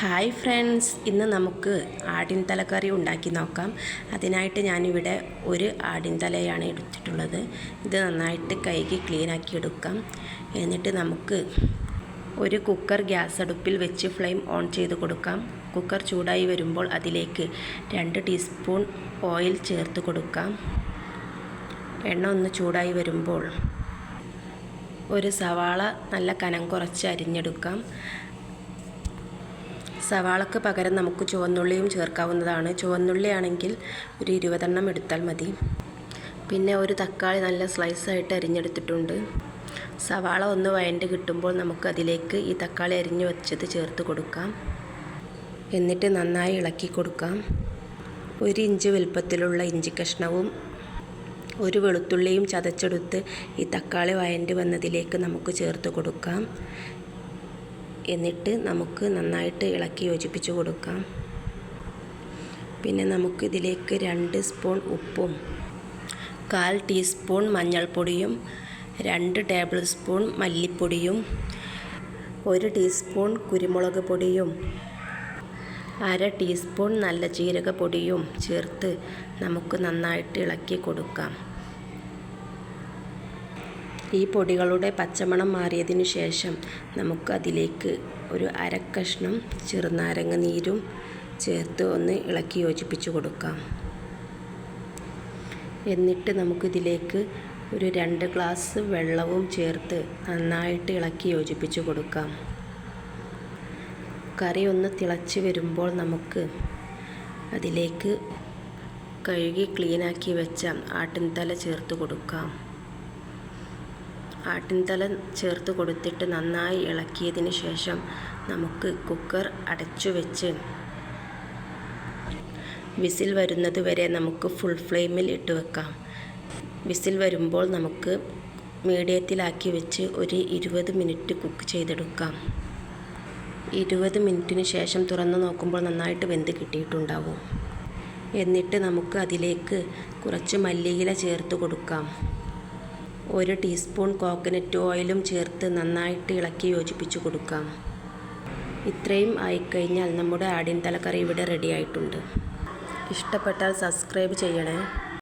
Hi friends, ഇന്ന് നമുക്ക് ആടിൻ തലക്കറി ഉണ്ടാക്കി നോക്കാം. അതിനായിട്ട് ഞാനിവിടെ ഒരു ആടിൻ തലയാണ് എടുത്തിട്ടുള്ളത്. ഇത് നന്നായിട്ട് കഴുകി ക്ലീനാക്കി എടുക്കാം. എന്നിട്ട് നമുക്ക് ഒരു കുക്കർ ഗ്യാസ് അടുപ്പിൽ വെച്ച് ഫ്ലെയിം ഓൺ ചെയ്ത് കൊടുക്കാം. കുക്കർ ചൂടായി വരുമ്പോൾ അതിലേക്ക് 2 ടീസ്പൂൺ ഓയിൽ ചേർത്ത് കൊടുക്കാം. എണ്ണ ഒന്ന് ചൂടായി വരുമ്പോൾ ഒരു സവാള നല്ല കനം കുറച്ച് അരിഞ്ഞെടുക്കാം. സവാളക്ക് പകരം നമുക്ക് ചുവന്നുള്ളിയും ചേർക്കാവുന്നതാണ്. ചുവന്നുള്ളിയാണെങ്കിൽ ഒരു 20 എണ്ണം എടുത്താൽ മതി. പിന്നെ ഒരു തക്കാളി നല്ല സ്ലൈസായിട്ട് അരിഞ്ഞെടുത്തിട്ടുണ്ട്. സവാള ഒന്ന് വഴണ്ട് കിട്ടുമ്പോൾ നമുക്ക് അതിലേക്ക് ഈ തക്കാളി അരിഞ്ഞു വെച്ചത് ചേർത്ത് കൊടുക്കാം. എന്നിട്ട് നന്നായി ഇളക്കി കൊടുക്കാം. 1 ഇഞ്ച് വലുപ്പത്തിലുള്ള ഇഞ്ചി കഷ്ണവും ഒരു വെളുത്തുള്ളിയും ചതച്ചെടുത്ത് ഈ തക്കാളി വഴണ്ട് വന്നതിലേക്ക് നമുക്ക് ചേർത്ത് കൊടുക്കാം. എന്നിട്ട് നമുക്ക് നന്നായിട്ട് ഇളക്കി യോജിപ്പിച്ച് കൊടുക്കാം. പിന്നെ നമുക്ക് ഇതിലേക്ക് 2 സ്പൂൺ ഉപ്പും 1/4 ടീസ്പൂൺ മഞ്ഞൾപ്പൊടിയും 2 ടേബിൾ സ്പൂൺ മല്ലിപ്പൊടിയും 1 ടീസ്പൂൺ കുരുമുളക് പൊടിയും 1/2 ടീസ്പൂൺ നല്ല ജീരകപ്പൊടിയും ചേർത്ത് നമുക്ക് നന്നായിട്ട് ഇളക്കി കൊടുക്കാം. ഈ പൊടികളുടെ പച്ചമണം മാറിയതിനു ശേഷം നമുക്ക് അതിലേക്ക് ഒരു 1/2 കഷ്ണം ചെറുനാരങ്ങ നീരും ചേർത്ത് ഒന്ന് ഇളക്കി യോജിപ്പിച്ച് കൊടുക്കാം. എന്നിട്ട് നമുക്കിതിലേക്ക് ഒരു 2 ഗ്ലാസ് വെള്ളവും ചേർത്ത് നന്നായിട്ട് ഇളക്കി യോജിപ്പിച്ച് കൊടുക്കാം. കറി ഒന്ന് തിളച്ച് വരുമ്പോൾ നമുക്ക് അതിലേക്ക് കഴുകി ക്ലീനാക്കി വെച്ച ആട്ടിൻതല ചേർത്ത് കൊടുക്കാം. ആട്ടിൻതല ചേർത്ത് കൊടുത്തിട്ട് നന്നായി ഇളക്കിയതിന് ശേഷം നമുക്ക് കുക്കർ അടച്ചു വെച്ച് വിസിൽ വരുന്നത് വരെ നമുക്ക് ഫുൾ ഫ്ലെയിമിൽ ഇട്ട് വെക്കാം. വിസിൽ വരുമ്പോൾ നമുക്ക് മീഡിയത്തിലാക്കി വെച്ച് ഒരു 20 മിനിറ്റ് കുക്ക് ചെയ്തെടുക്കാം. 20 മിനിറ്റിന് ശേഷം തുറന്ന് നോക്കുമ്പോൾ നന്നായിട്ട് വെന്ത് കിട്ടിയിട്ടുണ്ടാവും. എന്നിട്ട് നമുക്ക് അതിലേക്ക് കുറച്ച് മല്ലിയില ചേർത്ത് കൊടുക്കാം. 1 ടീസ്പൂൺ കോക്കനട്ട് ഓയിലും ചേർത്ത് നന്നായിട്ട് ഇളക്കി യോജിപ്പിച്ച് കൊടുക്കാം. ഇത്രയും ആയിക്കഴിഞ്ഞാൽ നമ്മുടെ ആടിൻ തലക്കറി ഇവിടെ റെഡി ആയിട്ടുണ്ട്. ഇഷ്ടപ്പെട്ടാൽ സബ്സ്ക്രൈബ് ചെയ്യണേ.